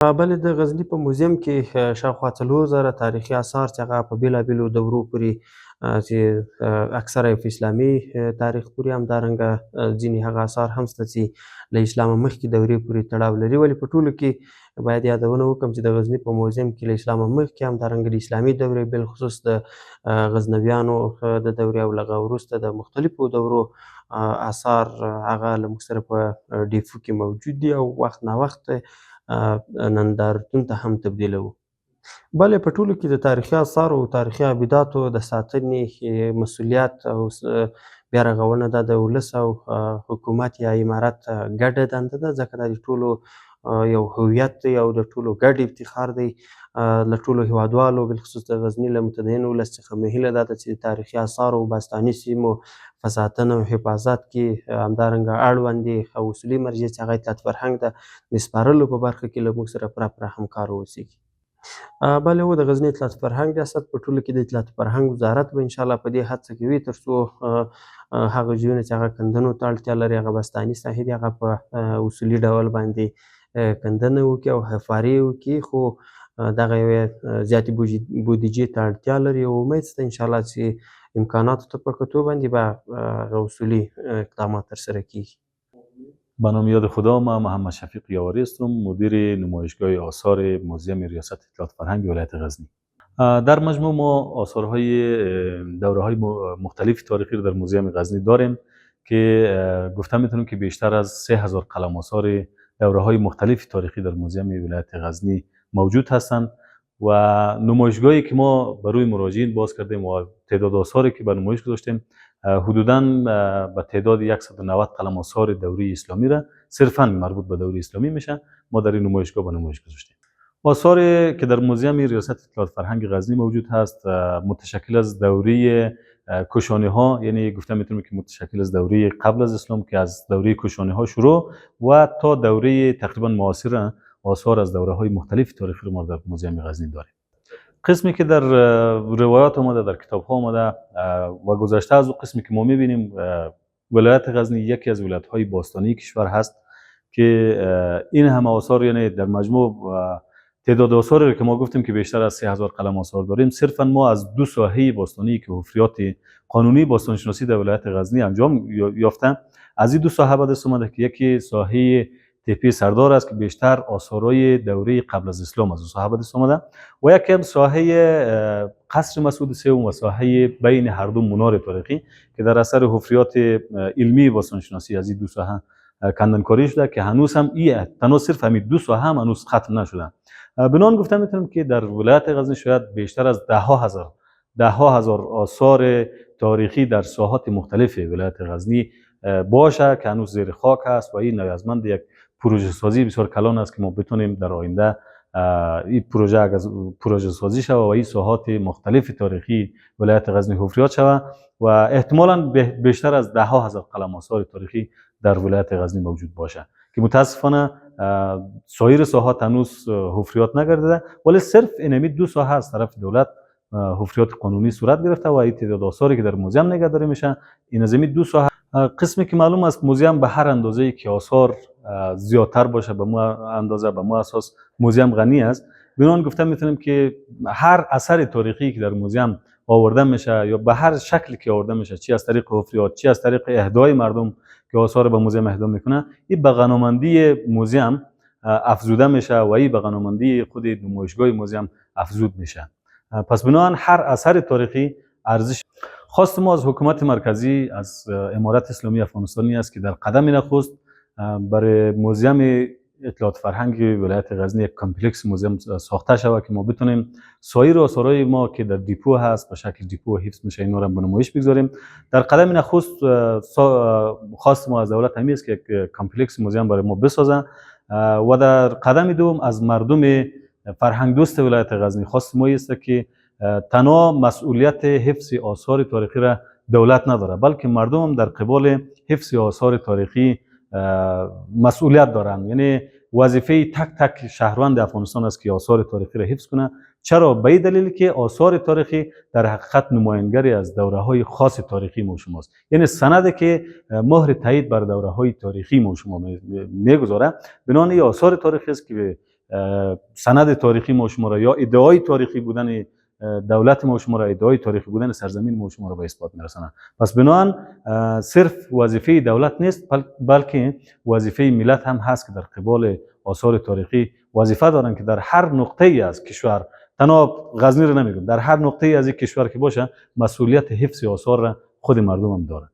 بلې د غزني په موزیم کې شاوخوا 4000 تاریخي اثار چې هغه په بېلابېلو دورو پورې چې اکثره یې په اسلامي تاریخ پورې، همدارنګه ځینې هغه اثار هم شته چې له اسلامه مخکې دورې پورې تړاو لري. ولې په ټولو کې باید یادونه وکړم چې د غزني په موزیم کې له اسلامه مخکې همدارنګه د اسلامي دورې بالخصوص د غزنویانو د دورې او له هغه وروسته د مختلفو دورو اثار هغه له موږ سره په ډیپو کې موجود دي او وخت ناوخت نندارتون ته هم تبدیلوو. بلې په ټولو کې د تاریخي اثارو او تاریخي ابداتو د ساتنې مسؤلیت او بیا رغونه دا د ولس او حکومت یا امارت ګډه دنده ده، ځکه دا د ټولو یو هویت دی او د ټولو ګډ افتخار دی. له ټولو هیوادوالو بالخصوص د غزني له متدین ولس څخه مې هیله دا ده چې د تاریخي اثارو او باستاني سیمو په ساتنه او حفاظت کې همدارنګه اړوندې او اصولي مرجع چې هغه اطلاعات فرهنګ ده د سپارلو په برخه کې له موږ سره پوره همکار واوسیږي. بلې و د غزني اطلاعات فرهنګ ریاست په ټولو کې د اطلاعات فرهنګ وزارت به انشاءالله په دې هڅه کوي تر څو هغه ځایونه چې هغه کندنو ته اړتیا لري، هغه باستاني ساحې دي، هغه په اصولي ډول باندې کندنه وکړي او حفارې وکړي، خو دغه یوې زیاتې بودیجې ته اړتیا لري او امید شته انشاءالله چې امکاناتو ته په کتو باندې به هغه اصولي اقدامات ترسره کیږي. به نام یاد خدا، من محمد شفیق یاوری هستم، مدیر نمایشگاه آثار موزیم ریاست اطلاعات فرهنگ ولایت غزنی. در مجموع ما آثارهای دوره‌های مختلف تاریخی رو در موزیم غزنی داریم که گفته میتونم که بیشتر از 3000 قلم آثار دوره‌های مختلف تاریخی در موزیم ولایت غزنی موجود هستند و نمایشگاهی که ما برای مراجعین باز کردیم و تعداد آثاری که به نمایش گذاشتیم حدوداً به تعداد 190 قلم آثار دوره اسلامی را صرفاً مربوط به دوره اسلامی میشه ما در این نمایشگاه به نمایش گذاشتیم. آثاری که در موزیم ریاست اطلاعات فرهنگ غزنی موجود هست متشکل از دوره کوشانی ها، یعنی گفته میتونیم که متشکل از دوره قبل از اسلام که از دوره کوشانی ها شروع و تا دوره تقریبا معاصر آثار از دوره های مختلف تاریخی رو ما در موزیم غزنی داریم. قسمی که در روایات آمده، در کتاب ها آمده و گذشته از اون قسمی که ما میبینیم، ولایت غزنی یکی از ولایت های باستانی کشور هست که این همه آثار، یعنی در مجموع تعداد آثاری که ما گفتیم که بیشتر از 3000 قلم آثار داریم، صرفا ما از دو ساحه باستانی که حفریات قانونی باستانشناسی در ولایت غزنی انجام یافته، از این دو ساحه به دست اومده که یکی ساحه تپه سردار است که بیشتر آثارهای دوره قبل از اسلام از ساحه به دست آمده و یکی هم ساحه قصر مسعود سوم و ساحه بین هر دو منار تاریخی که در اثر حفریات علمی باستانشناسی از این دو ساحه کندنکاری شده که هنوز هم تنها صرف همین دو ساحه هم هنوز ختم نشده. بنان گفته میتونم که در ولایت غزنی شاید بیشتر از ده ها هزار آثار تاریخی در ساحات مختلف ولایت غزنی باشه که هنوز زیر خاک است و این نیازمند یک پروژه سازی بسیار کلان است که ما بتونیم در آینده این پروژه سازی شود و این ساحات مختلف تاریخی ولایت غزنی حفریات شود و احتمالاً بیشتر از 10,000 قلم آثار تاریخی در ولایت غزنی موجود باشه که متاسفانه سایر ساحات هنوز حفریات نگردیده، ولی صرف اینمی دو ساحه از طرف دولت حفریات قانونی صورت گرفته و این تعداد آثاری که در موزیم نگهداری میشه این از دو ساحه. قسمی که معلوم است موزیم به هر اندازه‌ای که آثار زیادتر باشه به مو اندازه به مو اساس موزیم غنی است. بنان گفته میتونیم که هر اثر تاریخی که در موزیم آورده میشه یا به هر شکلی که آورده میشه، چی از طریق حفریات، چی از طریق اهدای مردم که آثار به موزیم اهدا میکنه، این به غنیمتی موزیم افزوده میشه و این به غنیمتی خود نمایشگاه موزیم افزود میشه. پس بنابراین هر اثر تاریخی ارزش. خواست ما از حکومت مرکزی، از امارت اسلامی افغانستانی است که در قدم نخست برای موزیم اطلاعات فرهنگ ولایت غزنی یک کمپلکس موزیم ساخته شود که ما بتونیم سایر آثارهای ما که در دیپو هست به شکل دیپو حفظ میشه اینا را به نمایش بگذاریم. در قدم نخست خواست ما از دولت همین است که یک کمپلکس موزیم برای ما بسازه و در قدم دوم از مردم فرهنگ دوست ولایت غزنی خواست ما است که تنها مسئولیت حفظ آثار تاریخی را دولت نداره، بلکه مردم هم در قبال حفظ آثار تاریخی مسئولیت دارند. یعنی وظیفه تک تک شهروند افغانستان است که آثار تاریخی را حفظ کنه. چرا؟ به این دلیل که آثار تاریخی در حقیقت نمایندگی از دوره‌های خاص تاریخی ما شماست، یعنی سندی که مهر تایید بر دوره‌های تاریخی ما شما میگذاره. بنابراین آثار تاریخی است که سند تاریخی ما شما را یا ادعای تاریخی بودن دولت ما شما را، ادعای تاریخی بودن سرزمین ما شما را به اثبات میرسانند. پس بنابراین صرف وظیفه دولت نیست، بلکه وظیفه ملت هم هست که در قبال آثار تاریخی وظیفه دارن که در هر نقطه ای از کشور، تنها غزنی رو نمیگم، در هر نقطه ای از این کشور که باشه مسئولیت حفظ آثار را خود مردم هم دارن.